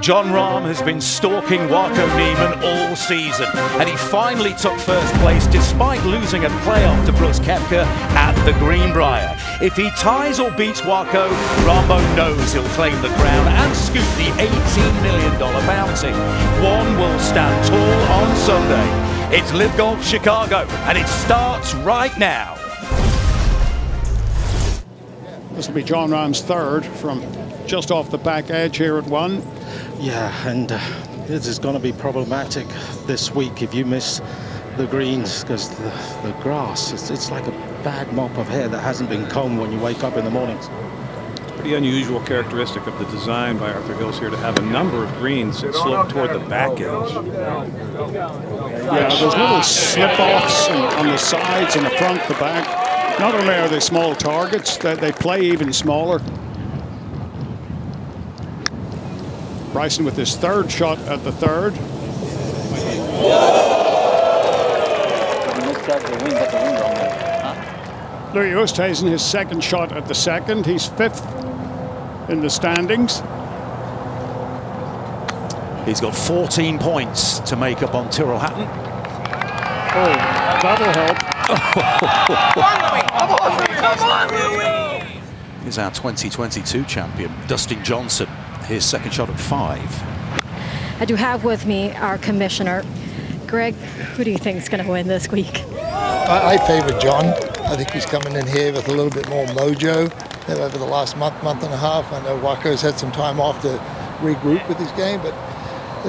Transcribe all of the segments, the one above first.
Jon Rahm has been stalking Waco Neiman all season, and he finally took first place despite losing a playoff to Brooks Koepka at the Greenbrier. If he ties or beats Waco, Rambo knows he'll claim the crown and scoop the $18 million bounty. One will stand tall on Sunday. It's LIV Golf Chicago, and it starts right now. This will be Jon Rahm's third from just off the back edge here at one. Yeah, and this is going to be problematic this week if you miss the greens, because the grass, it's like a bad mop of hair that hasn't been combed when you wake up in the mornings. Pretty unusual characteristic of the design by Arthur Hills here to have a number of greens that slope toward the back edge. Yeah, there's little slip-offs on the sides and the front, the back. Not only are they small targets, they play even smaller. Bryson with his third shot at the third. Louis Oosthuizen, his second shot at the second. He's fifth in the standings. He's got 14 points to make up on Tyrrell Hatton. Oh, that'll help. Here's our 2022 champion, Dustin Johnson. His second shot at 5. I do have with me our commissioner. Greg, who do you think is going to win this week? I favour John. I think he's coming in here with a little bit more mojo than over the last month and a half. I know Waco's had some time off to regroup with his game, but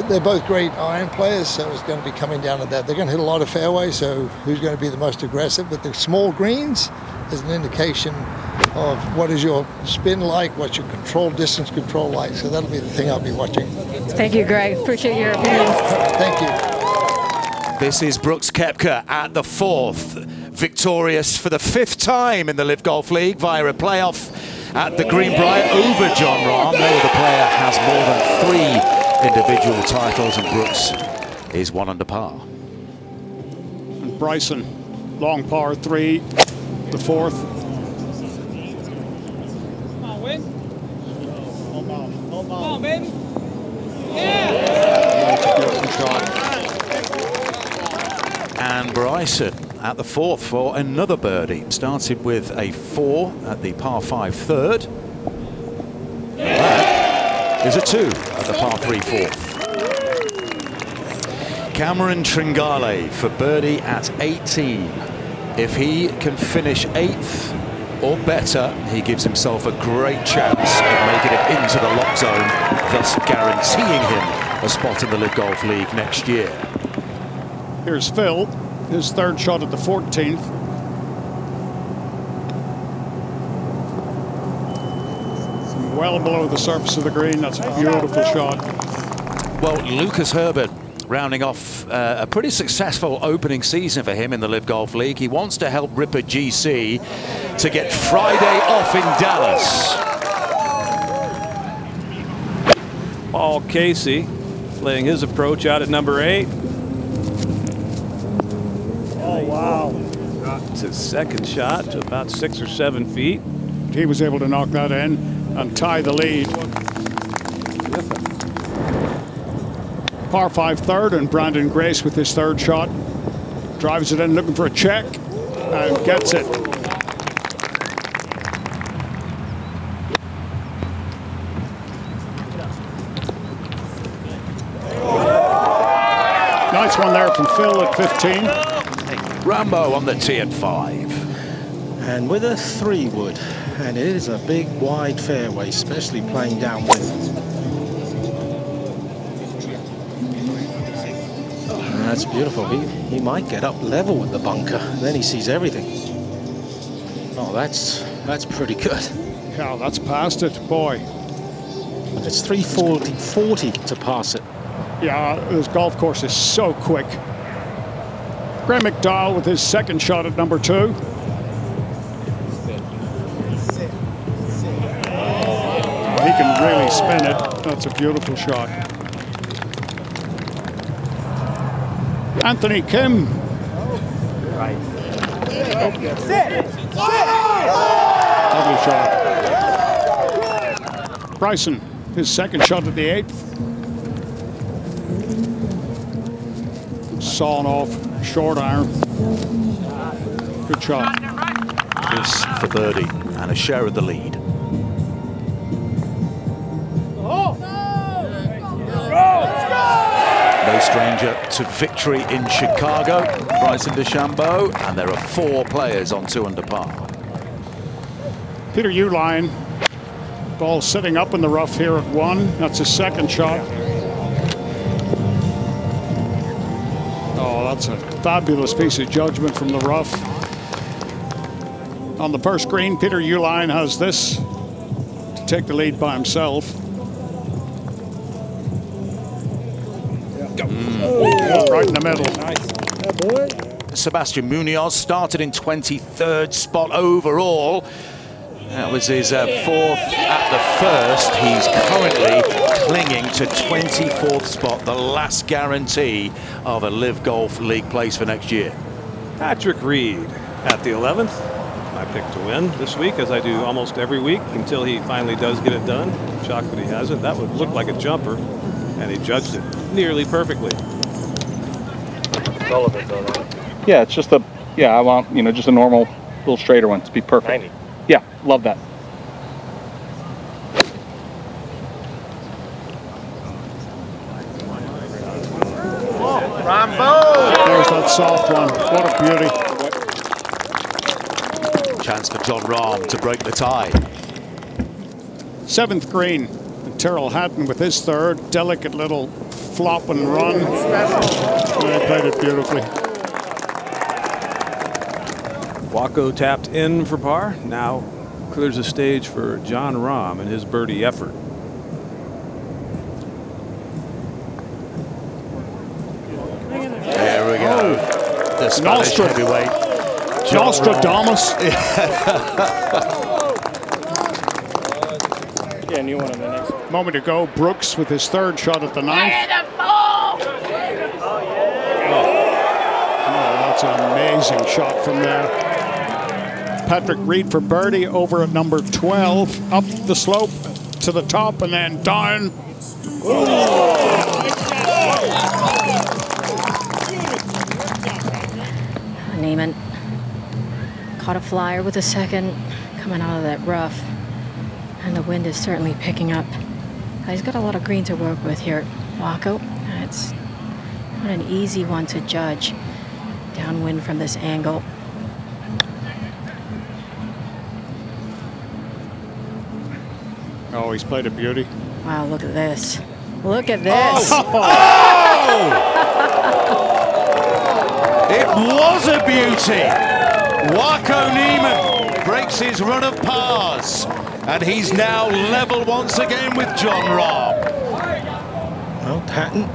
they're both great iron players, so it's going to be coming down to that. They're going to hit a lot of fairways, so who's going to be the most aggressive? But the small greens is an indication of what is your spin like, what's your control, distance control like. So that'll be the thing I'll be watching. Thank you, Greg. Appreciate your opinion. Thank you. This is Brooks Koepka at the 4th, victorious for the 5th time in the LIV Golf League via a playoff at the Greenbrier over Jon Rahm. No other player has more than 3 individual titles, and Brooks is 1 under par. And Bryson, long par 3, the 4th. Come on, baby. That's a beautiful shot. And Bryson at the 4th for another birdie. Started with a 4 at the par 5 third. That is a 2 at the par 3 4th. Cameron Tringale for birdie at 18. If he can finish 8th or better, he gives himself a great chance of making it into the lock zone, thus guaranteeing him a spot in the LIV Golf League next year. Here's Phil, his third shot at the 14th. Well below the surface of the green. That's a beautiful shot. Well, Lucas Herbert rounding off a pretty successful opening season for him in the LIV Golf League. He wants to help Ripper GC to get Friday off in Dallas. Paul Casey laying his approach out at number 8. Oh, wow. It's his second shot to about 6 or 7 feet. He was able to knock that in and tie the lead. Par 5 third, and Brandon Grace with his third shot. Drives it in looking for a check and gets it. Nice one there from Phil at 15. Rambo on the tee at 5. And with a 3-wood, and it is a big wide fairway, especially playing downwind. That's beautiful. He might get up level with the bunker, then he sees everything. Oh, that's pretty good. Yeah, that's past it, boy. But it's 340 to pass it. Yeah, this golf course is so quick. Graham McDowell with his second shot at number 2. He can really spin it. That's a beautiful shot. Anthony Kim. Lovely shot. Bryson, his second shot at the 8th. sawing off short iron. Good shot. This for birdie and a share of the lead. No stranger to victory in Chicago, Bryson DeChambeau, and there are 4 players on 2 under par. Peter Uihlein, ball sitting up in the rough here at 1. That's his second shot. Oh, that's a fabulous piece of judgment from the rough. On the first green, Peter Uihlein has this to take the lead by himself. Right in the middle. Sebastian Munoz started in 23rd spot overall. That was his 4th at the first. He's currently clinging to 24th spot, the last guarantee of a LIV Golf League place for next year. Patrick Reed at the 11th. My pick to win this week, as I do almost every week until he finally does get it done. I'm shocked that he hasn't. That would look like a jumper, and he judged it nearly perfectly. Yeah, it's just a, I want, just a normal little straighter one to be perfect. 90. Yeah, love that. There's that soft one. What a beauty. Chance for Jon Rahm to break the tie. 7th green. And Tyrrell Hatton with his 3rd. Delicate little flop and run. They played it beautifully. Waco tapped in for par. Now clears the stage for Jon Rahm and his birdie effort. There we go. The Spanish heavyweight. Nostradamus. Yeah, new one on the next. Moment ago, Brooks with his 3rd shot at the 9th. Oh, that's an amazing shot from there. Patrick Reed for birdie over at number 12. Up the slope to the top and then down. Neiman caught a flyer with a 2nd coming out of that rough. And the wind is certainly picking up. He's got a lot of green to work with here at Waco. It's not an easy one to judge. Downwind from this angle. Oh, he's played a beauty. Wow, look at this. Look at this. Oh! It was a beauty. Waco Neiman breaks his run of pars. And he's now level once again with Jon Rahm. Well, Hatton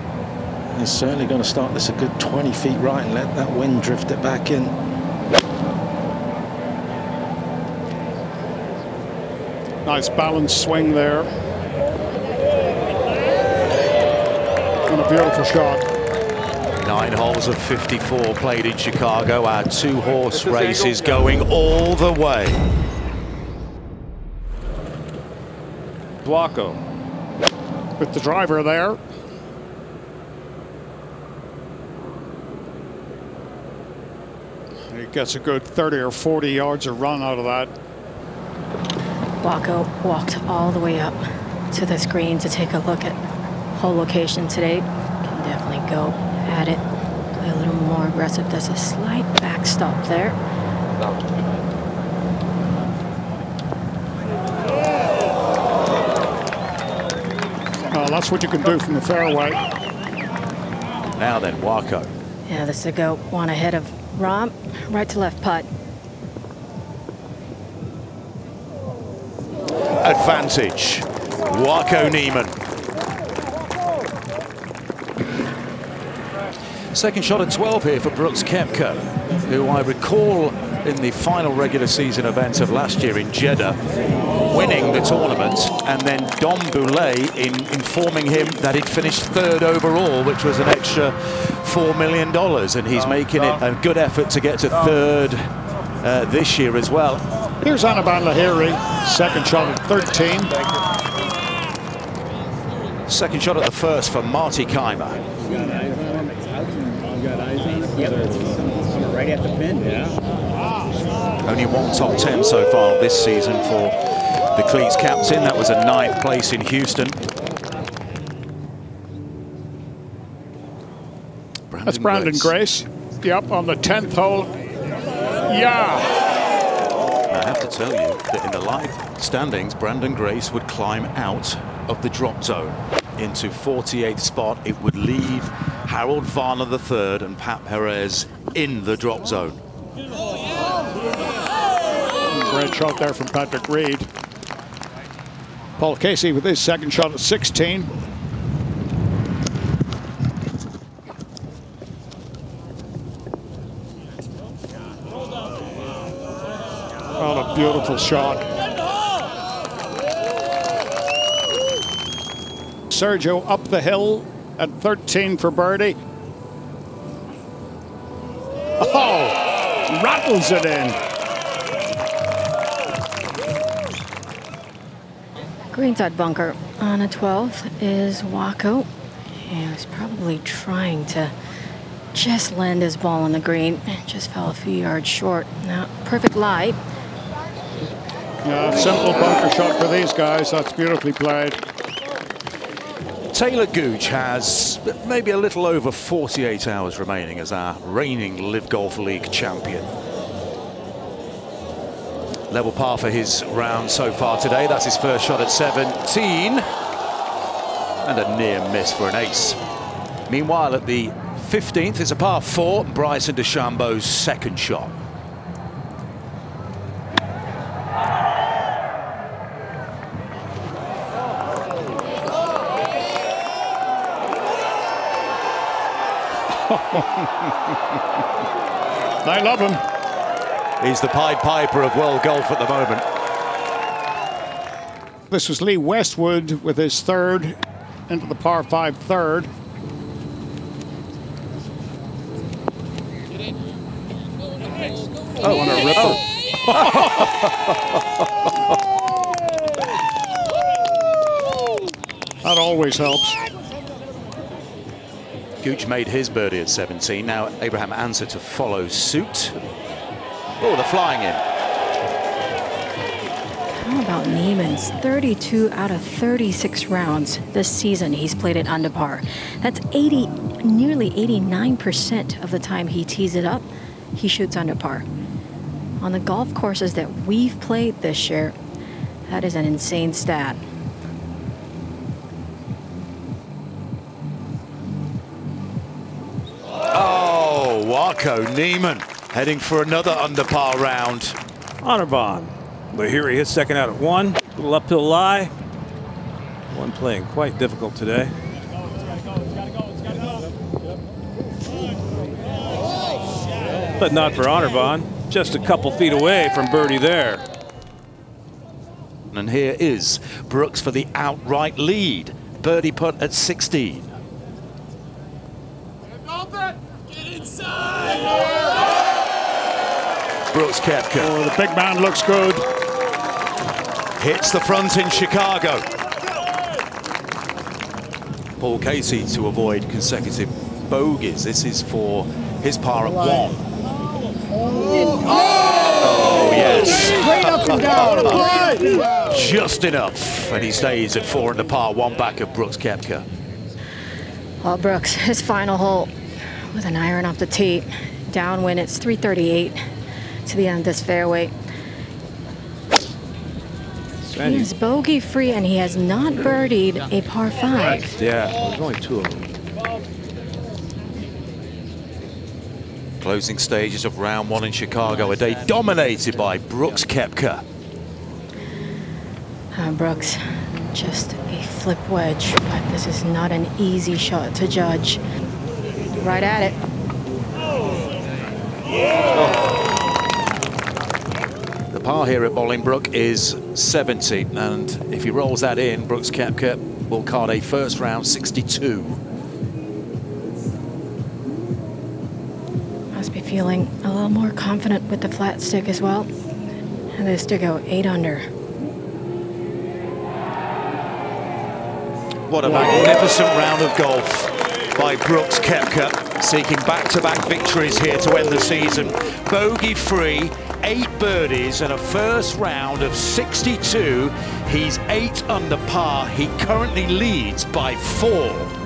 is certainly going to start this a good 20 feet right and let that wind drift it back in. Nice balanced swing there. And a beautiful shot. 9 holes of 54 played in Chicago. Our 2-horse race is going all the way. Waco with the driver there. He gets a good 30 or 40 yards of run out of that. Waco walked all the way up to this green to take a look at hole location today. Can definitely go at it. Play a little more aggressive. There's a slight backstop there. That's what you can do from the fairway. Now then, Waco. Yeah, this is a go. One ahead of Rahm. Right to left putt. Advantage. Waco Neiman. Second shot at 12 here for Brooks Koepka, who I recall in the final regular season event of last year in Jeddah, winning the tournament, and then Dom Boulay informing him that he'd finished 3rd overall, which was an extra $4 million, and he's making it a good effort to get to 3rd this year as well. Here's Anaban Lahiri, second shot at 13. Second shot at the first for Marty Keimer. Yep, it's coming right at the pin. Yeah. Only one top 10 so far this season for the Cleats captain. That was a 9th place in Houston. That's Brandon Grace. Yep, on the 10th hole. Yeah. I have to tell you that in the live standings, Brandon Grace would climb out of the drop zone into 48th spot. It would leave Harold Varner III and Pat Perez in the drop zone. Great shot there from Patrick Reed. Paul Casey with his second shot at 16. Oh, a beautiful shot. Sergio up the hill at 13 for birdie. Oh, rattles it in. Greenside bunker on a 12 is Waco. He was probably trying to just land his ball on the green. Just fell a few yards short. Now, perfect lie. Yeah, simple bunker shot for these guys. That's beautifully played. Taylor Gooch has maybe a little over 48 hours remaining as our reigning LIV Golf League champion. Level par for his round so far today. That's his first shot at 17. And a near miss for an ace. Meanwhile, at the 15th, it's a par 4. Bryson DeChambeau's second shot. I love him. He's the Pied Piper of world golf at the moment. This was Lee Westwood with his third into the par 5 third. Oh, on a ripper. That always helps. Gooch made his birdie at 17. Now Abraham Ancer to follow suit. Oh, the flying in. How about Neiman's 32 out of 36 rounds this season he's played it under par. That's nearly 89% of the time he tees it up, he shoots under par. On the golf courses that we've played this year, that is an insane stat. Oh, Waco Neiman heading for another under par round. Honorbahn. Lahiri hits second out at 1. Little uphill lie. One playing quite difficult today. But not for Honorbahn. Just a couple feet away from birdie there. And here is Brooks for the outright lead. Birdie putt at 16. Brooks Koepka. Oh, the big man looks good. Hits the front in Chicago. Paul Casey to avoid consecutive bogeys. This is for his par at 1. Oh, yes. Straight up and down. Just enough. And he stays at 4 under par, 1 back of Brooks Koepka. Well, Brooks, his final hole with an iron off the tee. Downwind, it's 338 to the end of this fairway. He is bogey free and he has not birdied a par 5. Yeah, there's only 2 of them. Closing stages of round 1 in Chicago, a day dominated by Brooks Koepka. Brooks, just a flip wedge, but this is not an easy shot to judge. Right at it. The par here at Bolingbrook is 70, and if he rolls that in, Brooks Koepka will card a first round 62. Must be feeling a little more confident with the flat stick as well. And this to go 8 under. What a magnificent round of golf by Brooks Koepka. seeking back-to-back victories here to end the season. Bogey-free, 8 birdies and a first round of 62. He's 8 under par. He currently leads by 4.